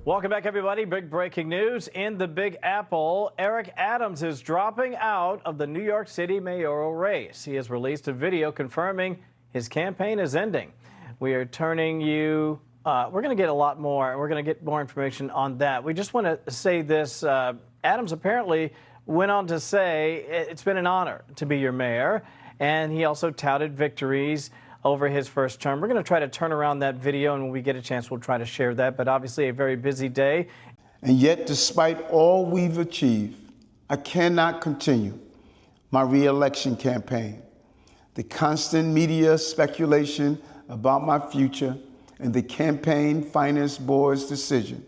Welcome back, everybody. Big breaking news in the Big Apple. Eric Adams is dropping out of the New York City mayoral race. He has released a video confirming his campaign is ending. We are turning you, we're going to get a lot more. We're going to get more information on that. We just want to say this. Adams apparently went on to say it's been an honor to be your mayor. And he also touted victories over his first term. We're going to try to turn around that video, and when we get a chance, we'll try to share that. But obviously a very busy day. And yet, despite all we've achieved, I cannot continue my re-election campaign. The constant media speculation about my future and the campaign finance board's decision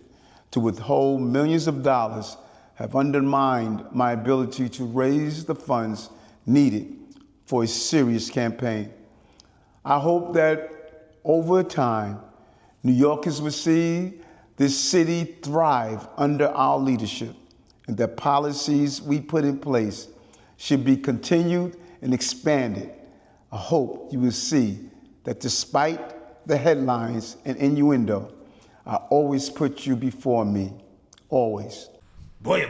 to withhold millions of dollars have undermined my ability to raise the funds needed for a serious campaign. I hope that over time, New Yorkers will see this city thrive under our leadership, and that policies we put in place should be continued and expanded. I hope you will see that despite the headlines and innuendo, I always put you before me, always. Boy.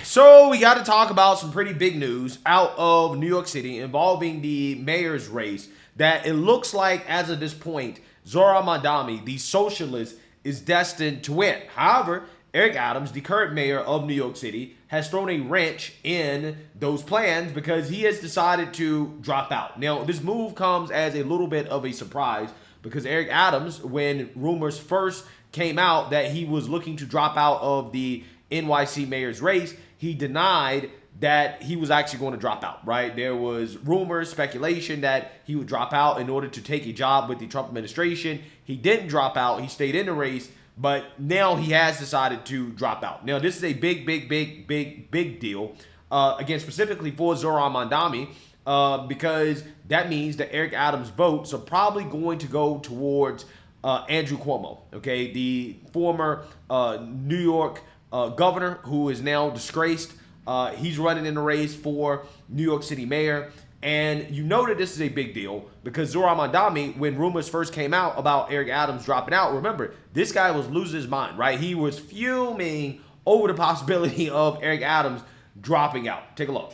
So we got to talk about some pretty big news out of New York City involving the mayor's race that it looks like, as of this point, Zohran Mamdani, the socialist, is destined to win. However, Eric Adams, the current mayor of New York City, has thrown a wrench in those plans because he has decided to drop out. Now, this move comes as a little bit of a surprise because Eric Adams, when rumors first came out that he was looking to drop out of the NYC mayor's race, he denied that he was actually going to drop out, right? There was rumors, speculation that he would drop out in order to take a job with the Trump administration. He didn't drop out. He stayed in the race, but now he has decided to drop out. Now, this is a big deal, again, specifically for Zohran Mamdani, because that means that Eric Adams' votes are probably going to go towards Andrew Cuomo, okay? The former New York governor who is now disgraced. He's running in the race for New York City mayor. And you know that this is a big deal because Zohran Mamdani, when rumors first came out about Eric Adams dropping out, remember, this guy was losing his mind, right? He was fuming over the possibility of Eric Adams dropping out. Take a look.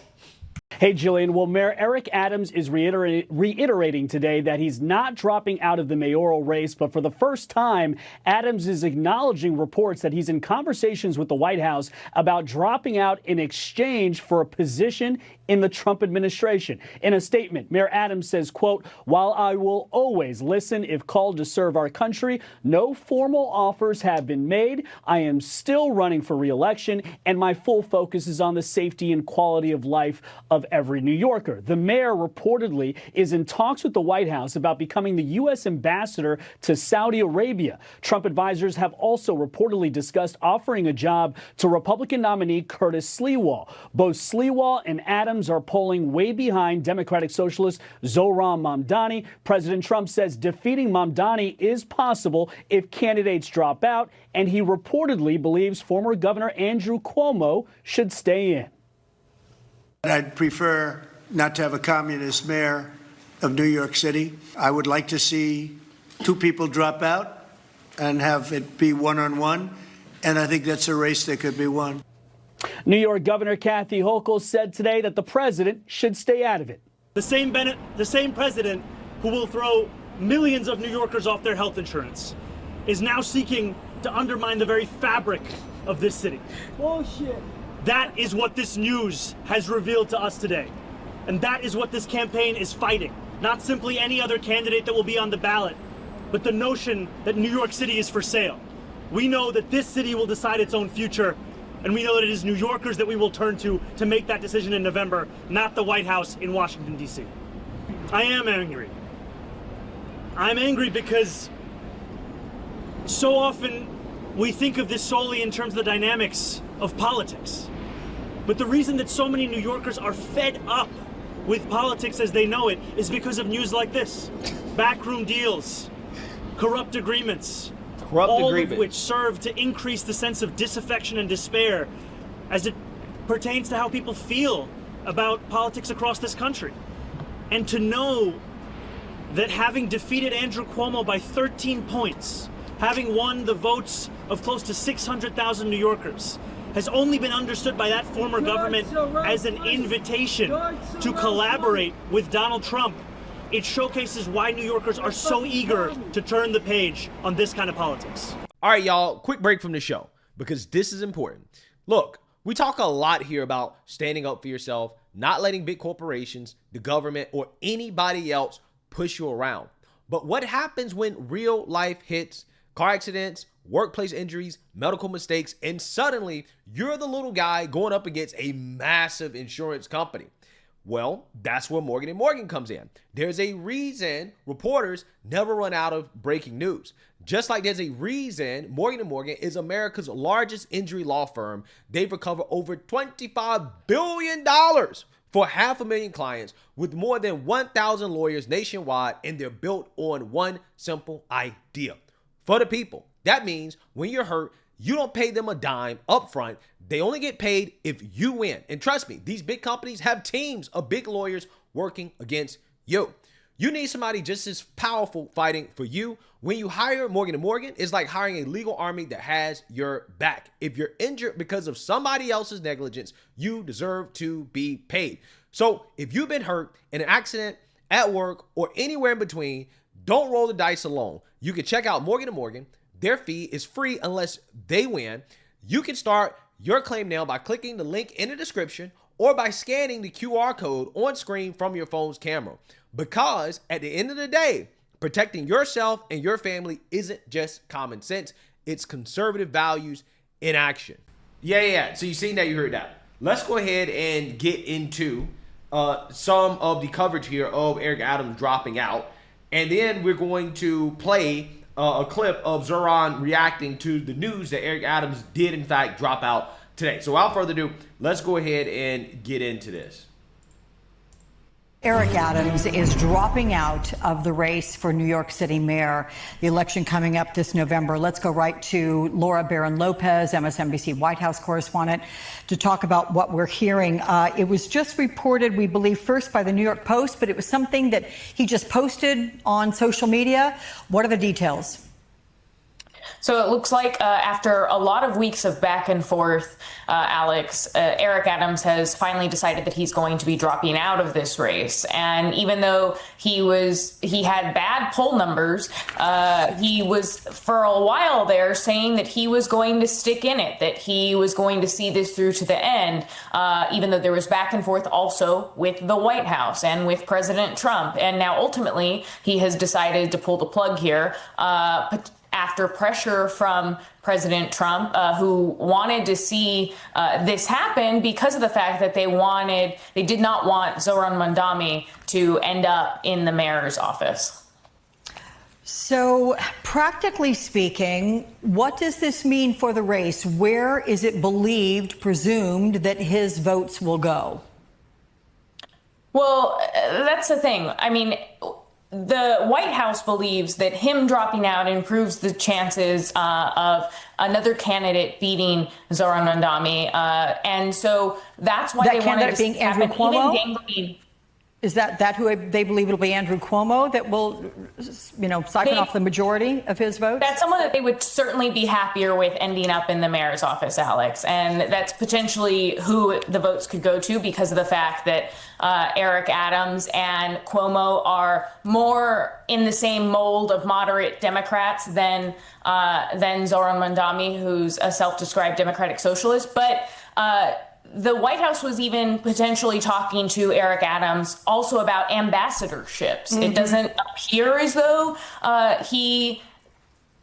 Hey, Jillian. Well, Mayor Eric Adams is reiterating today that he's not dropping out of the mayoral race, but for the first time, Adams is acknowledging reports that he's in conversations with the White House about dropping out in exchange for a position in the Trump administration. In a statement, Mayor Adams says, quote, "While I will always listen if called to serve our country, no formal offers have been made. I am still running for re-election, and my full focus is on the safety and quality of life of every New Yorker." The mayor reportedly is in talks with the White House about becoming the U.S. ambassador to Saudi Arabia. Trump advisors have also reportedly discussed offering a job to Republican nominee Curtis Sliwa. Both Sliwa and Adams are polling way behind Democratic Socialist Zohran Mamdani. President Trump says defeating Mamdani is possible if candidates drop out, and he reportedly believes former Governor Andrew Cuomo should stay in. I'd prefer not to have a communist mayor of New York City. I would like to see two people drop out and have it be one-on-one, and I think that's a race that could be won. New York Governor Kathy Hochul said today that the president should stay out of it. The same president who will throw millions of New Yorkers off their health insurance is now seeking to undermine the very fabric of this city. Bullshit. That is what this news has revealed to us today. And that is what this campaign is fighting. Not simply any other candidate that will be on the ballot, but the notion that New York City is for sale. We know that this city will decide its own future, and we know that it is New Yorkers that we will turn to make that decision in November, not the White House in Washington, D.C. I am angry. I'm angry because so often we think of this solely in terms of the dynamics of politics. But the reason that so many New Yorkers are fed up with politics as they know it is because of news like this. Backroom deals, corrupt agreements, all of which serve to increase the sense of disaffection and despair as it pertains to how people feel about politics across this country. And to know that having defeated Andrew Cuomo by 13 points, having won the votes of close to 600,000 New Yorkers has only been understood by that former government as an invitation to collaborate with Donald Trump. It showcases why New Yorkers are so eager to turn the page on this kind of politics. All right, y'all, quick break from the show because this is important. Look, we talk a lot here about standing up for yourself, not letting big corporations, the government, or anybody else push you around. But what happens when real life hits, car accidents, workplace injuries, medical mistakes, and suddenly you're the little guy going up against a massive insurance company? Well, that's where Morgan & Morgan comes in. There's a reason reporters never run out of breaking news. Just like there's a reason Morgan & Morgan is America's largest injury law firm. They've recovered over $25 billion for 500,000 clients with more than 1,000 lawyers nationwide, and they're built on one simple idea. For the people. That means when you're hurt, you don't pay them a dime up front. They only get paid if you win. And trust me, these big companies have teams of big lawyers working against you. You need somebody just as powerful fighting for you. When you hire Morgan & Morgan, it's like hiring a legal army that has your back. If you're injured because of somebody else's negligence, you deserve to be paid. So if you've been hurt in an accident, at work, or anywhere in between, don't roll the dice alone. You can check out Morgan & Morgan. Their fee is free unless they win. You can start your claim now by clicking the link in the description or by scanning the QR code on screen from your phone's camera. Because at the end of the day, protecting yourself and your family isn't just common sense. It's conservative values in action. Yeah. So you've seen that, you heard that. Let's go ahead and get into some of the coverage here of Eric Adams dropping out. And then we're going to play a clip of Zoran reacting to the news that Eric Adams did, in fact, drop out today. So without further ado, let's go ahead and get into this. Eric Adams is dropping out of the race for New York City mayor. The election coming up this November. Let's go right to Laura Barron-Lopez, MSNBC White House correspondent, to talk about what we're hearing. It was just reported, we believe, first by the New York Post, but it was something that he just posted on social media. What are the details? So it looks like after a lot of weeks of back and forth, Alex, Eric Adams has finally decided that he's going to be dropping out of this race. And even though he had bad poll numbers, he was for a while there saying that he was going to stick in it, that he was going to see this through to the end, even though there was back and forth also with the White House and with President Trump. And now ultimately he has decided to pull the plug here. After pressure from President Trump, who wanted to see this happen because of the fact that they did not want Zoran Mamdani to end up in the mayor's office. So practically speaking, what does this mean for the race? Where is it believed, presumed, that his votes will go? Well, that's the thing. I mean, the White House believes that him dropping out improves the chances of another candidate beating Zoran Mamdani, and so that's why they wanted to being Andrew Cuomo. Is that who they believe it'll be Andrew Cuomo that will, siphon off the majority of his votes? That's someone that they would certainly be happier with ending up in the mayor's office, Alex. And that's potentially who the votes could go to because of the fact that Eric Adams and Cuomo are more in the same mold of moderate Democrats than Zoran Mamdani, who's a self-described Democratic socialist. But the White House was even potentially talking to Eric Adams also about ambassadorships. Mm-hmm. It doesn't appear as though he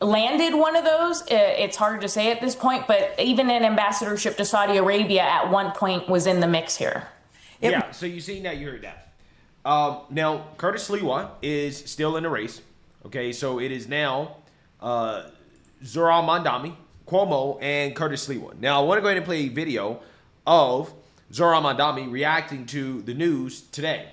landed one of those. It's hard to say at this point, but even an ambassadorship to Saudi Arabia at one point was in the mix here. Yeah, so you seen that, you heard that. Now, Curtis Sliwa is still in the race. Okay, so it is now Zoran Mamdani, Cuomo, and Curtis Sliwa. Now, I want to go ahead and play a video of Zoran Mamdani reacting to the news today.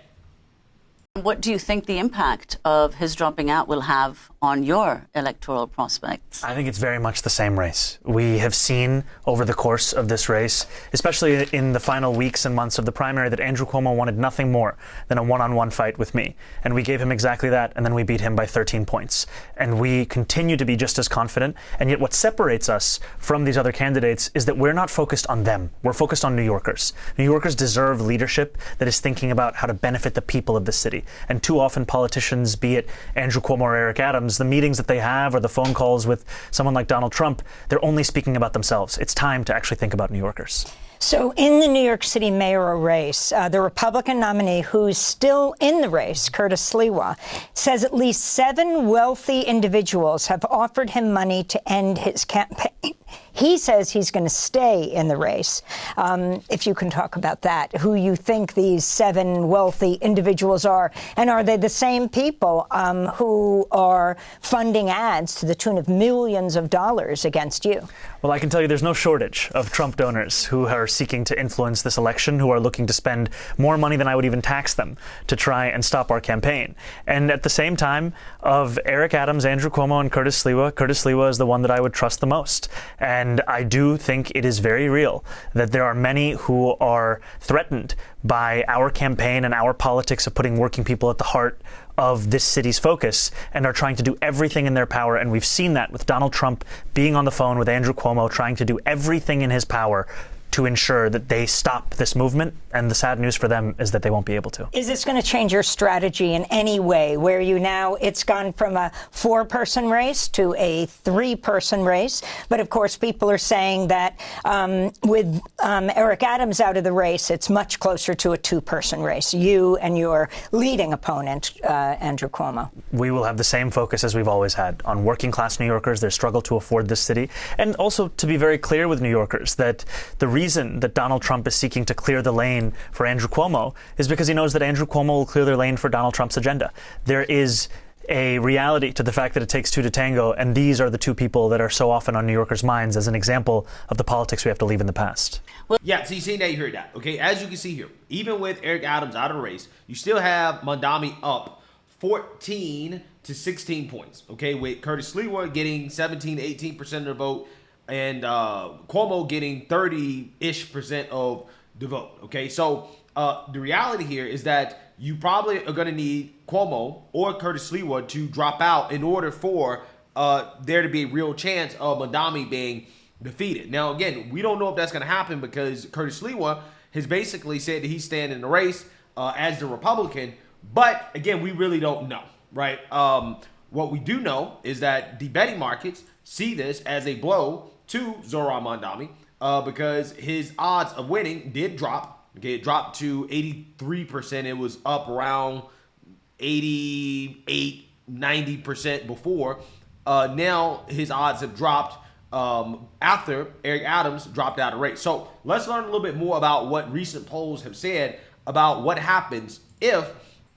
What do you think the impact of his dropping out will have on your electoral prospects? I think it's very much the same race. We have seen over the course of this race, especially in the final weeks and months of the primary, that Andrew Cuomo wanted nothing more than a one-on-one fight with me. And we gave him exactly that, and then we beat him by 13 points. And we continue to be just as confident. And yet what separates us from these other candidates is that we're not focused on them. We're focused on New Yorkers. New Yorkers deserve leadership that is thinking about how to benefit the people of the city. And too often politicians, be it Andrew Cuomo or Eric Adams, the meetings that they have or the phone calls with someone like Donald Trump, they're only speaking about themselves. It's time to actually think about New Yorkers. So in the New York City mayoral race, the Republican nominee who's still in the race, Curtis Sliwa, says at least 7 wealthy individuals have offered him money to end his campaign. He says he's going to stay in the race. If you can talk about that, who you think these 7 wealthy individuals are, and are they the same people who are funding ads to the tune of millions of dollars against you? Well, I can tell you there's no shortage of Trump donors who are seeking to influence this election, who are looking to spend more money than I would even tax them to try and stop our campaign. And at the same time, of Eric Adams, Andrew Cuomo, and Curtis Sliwa is the one that I would trust the most. And I do think it is very real that there are many who are threatened by our campaign and our politics of putting working people at the heart of this city's focus and are trying to do everything in their power. And we've seen that with Donald Trump being on the phone with Andrew Cuomo, trying to do everything in his power to ensure that they stop this movement. And the sad news for them is that they won't be able to. Is this going to change your strategy in any way, where you now, it's gone from a 4-person race to a 3-person race? But of course, people are saying that with Eric Adams out of the race, it's much closer to a 2-person race, you and your leading opponent, Andrew Cuomo. We will have the same focus as we've always had on working class New Yorkers, their struggle to afford this city, and also to be very clear with New Yorkers that the reason that Donald Trump is seeking to clear the lane for Andrew Cuomo is because he knows that Andrew Cuomo will clear their lane for Donald Trump's agenda. There is a reality to the fact that it takes 2 to tango, and these are the 2 people that are so often on New Yorkers' minds as an example of the politics we have to leave in the past. Yeah, so you see that, you heard that. Okay, as you can see here, even with Eric Adams out of the race, you still have Mamdani up 14 to 16 points. Okay, with Curtis Sliwa getting 17 to 18% of the vote, and Cuomo getting 30-ish% of the vote. Okay, so the reality here is that you probably are going to need Cuomo or Curtis Sliwa to drop out in order for there to be a real chance of Mamdani being defeated. Now, again, we don't know if that's going to happen because Curtis Sliwa has basically said that he's staying in the race as the Republican. But, again, we really don't know, right? What we do know is that the betting markets see this as a blow to Zohran Mamdani because his odds of winning did drop. Okay, it dropped to 83%. It was up around 88, 90% before. Now his odds have dropped after Eric Adams dropped out of the race. So let's learn a little bit more about what recent polls have said about what happens if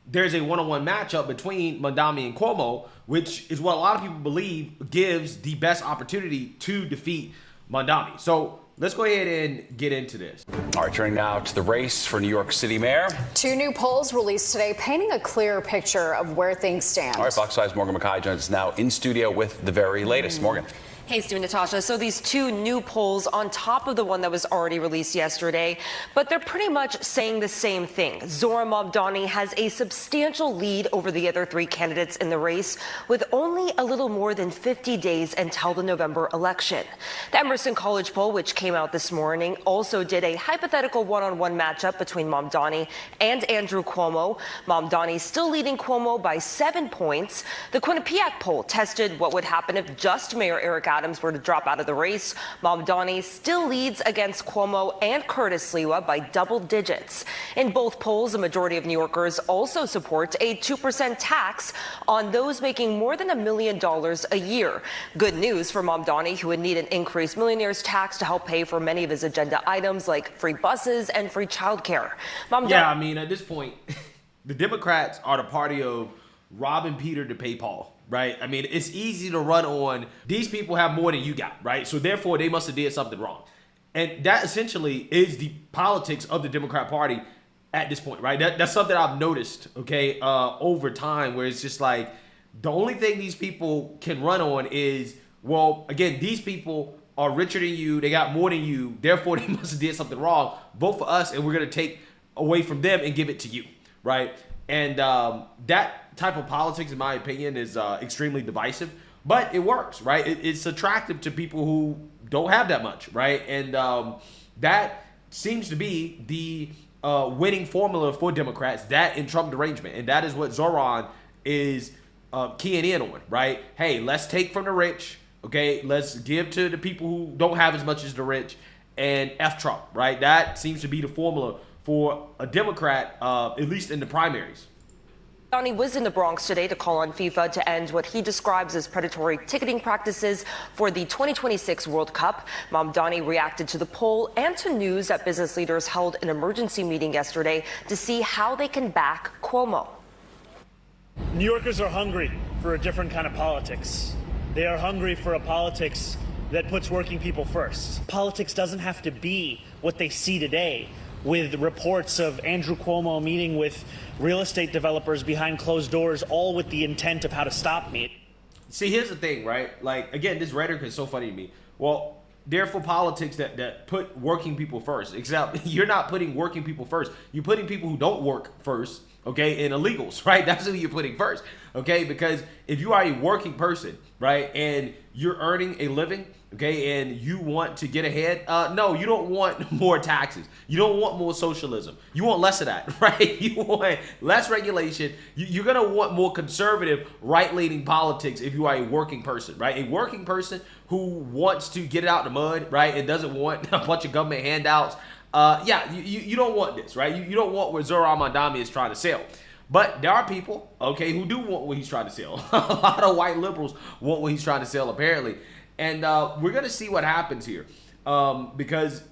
there's a one-on-one matchup between Mamdani and Cuomo, which is what a lot of people believe gives the best opportunity to defeat Mamdani. So let's go ahead and get into this. All right, turning now to the race for New York City mayor. 2 new polls released today painting a clear picture of where things stand. All right, Fox 5's Morgan McKay joins us now in studio with the very latest. Morgan. Hey, Stu and Natasha. So these 2 new polls on top of the one that was already released yesterday, but they're pretty much saying the same thing. Zohran Mamdani has a substantial lead over the other 3 candidates in the race with only a little more than 50 days until the November election. The Emerson College poll, which came out this morning, also did a hypothetical one-on-one matchup between Mamdani and Andrew Cuomo. Mamdani still leading Cuomo by 7 points. The Quinnipiac poll tested what would happen if just Mayor Eric Adams were to drop out of the race. Mamdani still leads against Cuomo and Curtis Sliwa by double digits. In both polls, a majority of New Yorkers also support a 2% tax on those making more than $1 million a year. Good news for Mamdani, who would need an increased millionaire's tax to help pay for many of his agenda items like free buses and free childcare. Yeah, I mean, at this point, the Democrats are the party of robbing Peter to pay Paul. Right? I mean, it's easy to run on these people have more than you got, right? So therefore, they must have did something wrong. And that essentially is the politics of the Democrat Party at this point, right? That's something I've noticed, okay, over time, where it's just like the only thing these people can run on is, well, again, these people are richer than you, they got more than you, therefore they must have did something wrong. Vote for us and we're going to take away from them and give it to you, right? And that type of politics, in my opinion, is extremely divisive, but it works, right? It's attractive to people who don't have that much, right? And that seems to be the winning formula for Democrats, that in Trump derangement. And that is what Zoran is keying in on, right? Hey, let's take from the rich, okay? Let's give to the people who don't have as much as the rich, and F Trump, right? That seems to be the formula for a Democrat, at least in the primaries. Mamdani was in the Bronx today to call on FIFA to end what he describes as predatory ticketing practices for the 2026 World Cup. Mamdani reacted to the poll and to news that business leaders held an emergency meeting yesterday to see how they can back Cuomo. New Yorkers are hungry for a different kind of politics. They are hungry for a politics that puts working people first. Politics doesn't have to be what they see today, with reports of Andrew Cuomo meeting with real estate developers behind closed doors, all with the intent of how to stop me. See, here's the thing, right? Like, again, this rhetoric is so funny to me. Well, therefore politics that put working people first, except you're not putting working people first. You're putting people who don't work first, okay, and illegals, right? That's who you're putting first, okay? Because if you are a working person, right, and you're earning a living, okay, and you want to get ahead, no, you don't want more taxes. You don't want more socialism. You want less of that, right? You want less regulation. You're going to want more conservative, right-leaning politics if you are a working person, right? A working person who wants to get it out in the mud, right, and doesn't want a bunch of government handouts. Yeah, you don't want this, right? You don't want what Zoran Mamdani is trying to sell. But there are people, okay, who do want what he's trying to sell. A lot of white liberals want what he's trying to sell, apparently. And we're going to see what happens here because,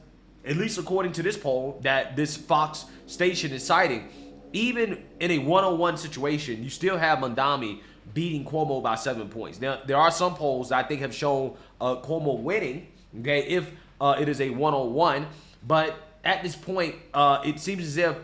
at least according to this poll that this Fox station is citing, even in a one-on-one situation, you still have Mamdani beating Cuomo by 7 points. Now, there are some polls that I think have shown Cuomo winning, okay, if it is a one-on-one. But at this point, it seems as if,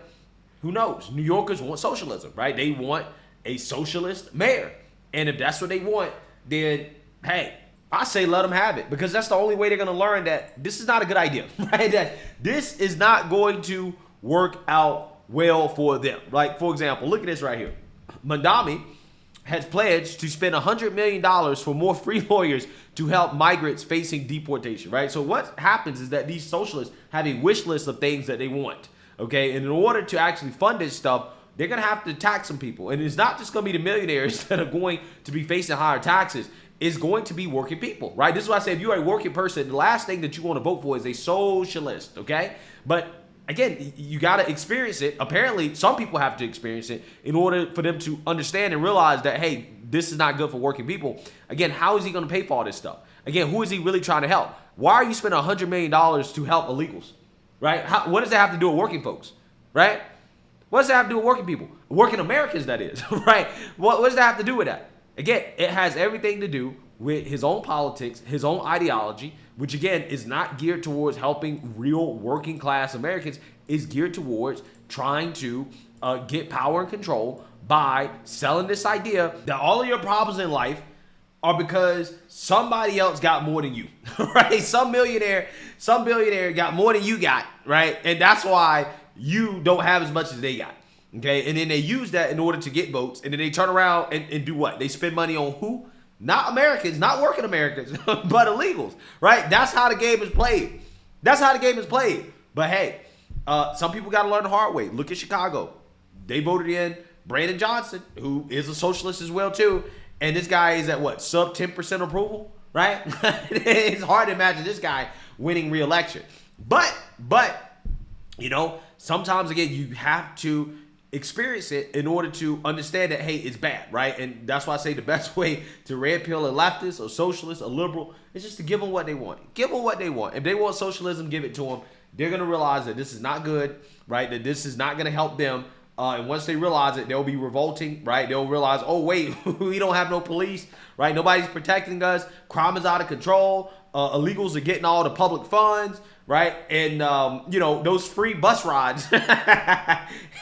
who knows, New Yorkers want socialism, right? They want a socialist mayor. And if that's what they want, then, hey, I say let them have it, because that's the only way they're going to learn that this is not a good idea, right? That this is not going to work out well for them. Like, for example, look at this right here. Mamdani has pledged to spend $100 million for more free lawyers to help migrants facing deportation, right? So what happens is that these socialists have a wish list of things that they want, okay? And in order to actually fund this stuff, they're going to have to tax some people. And it's not just going to be the millionaires that are going to be facing higher taxes. Is going to be working people, right? This is why I say if you're a working person, the last thing that you want to vote for is a socialist, okay? But again, you got to experience it. Apparently, some people have to experience it in order for them to understand and realize that, hey, this is not good for working people. Again, how is he going to pay for all this stuff? Again, who is he really trying to help? Why are you spending $100 million to help illegals, right? What does that have to do with working folks, right? What does that have to do with working people? Working Americans, that is, right? What does that have to do with that? Again, it has everything to do with his own politics, his own ideology, which again is not geared towards helping real working class Americans. Is geared towards trying to get power and control by selling this idea that all of your problems in life are because somebody else got more than you, right? Some billionaire got more than you got, right? And that's why you don't have as much as they got. Okay, and then they use that in order to get votes, and then they turn around and do what? They spend money on who? Not Americans, not working Americans, but illegals, right? That's how the game is played. That's how the game is played. But hey, some people got to learn the hard way. Look at Chicago. They voted in Brandon Johnson, who is a socialist as well too, and this guy is at what, sub 10% approval, right? It's hard to imagine this guy winning re-election. But you know, sometimes again you have to experience it in order to understand that, hey, it's bad, right? And that's why I say the best way to red pill a leftist or socialist or liberal is just to give them what they want. Give them what they want. If they want socialism, give it to them. They're going to realize that this is not good, right? That this is not going to help them And once they realize it, they'll be revolting, right? They'll realize, oh, wait, we don't have no police, right? Nobody's protecting us. Crime is out of control. Illegals are getting all the public funds, right? And, you know, those free bus rides,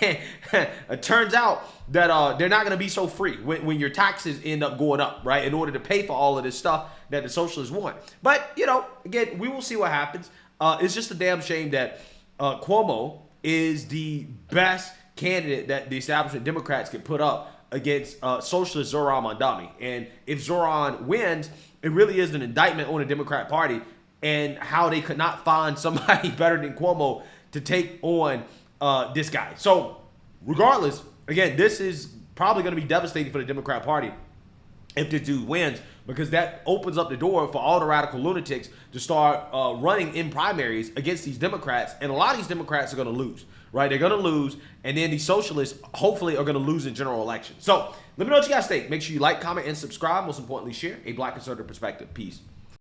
it turns out that they're not going to be so free when your taxes end up going up, right? In order to pay for all of this stuff that the socialists want. But, you know, again, we will see what happens. It's just a damn shame that Cuomo is the best candidate that the establishment Democrats can put up against socialist Zoran Mamdani. And if Zoran wins, it really is an indictment on the Democrat Party and how they could not find somebody better than Cuomo to take on this guy. So regardless, again, this is probably going to be devastating for the Democrat Party if this dude wins, because that opens up the door for all the radical lunatics to start running in primaries against these Democrats. And a lot of these Democrats are going to lose, right? They're going to lose. And then these socialists hopefully are going to lose in general elections. So let me know what you guys think. Make sure you like, comment, and subscribe. Most importantly, share a Black conservative perspective. Peace.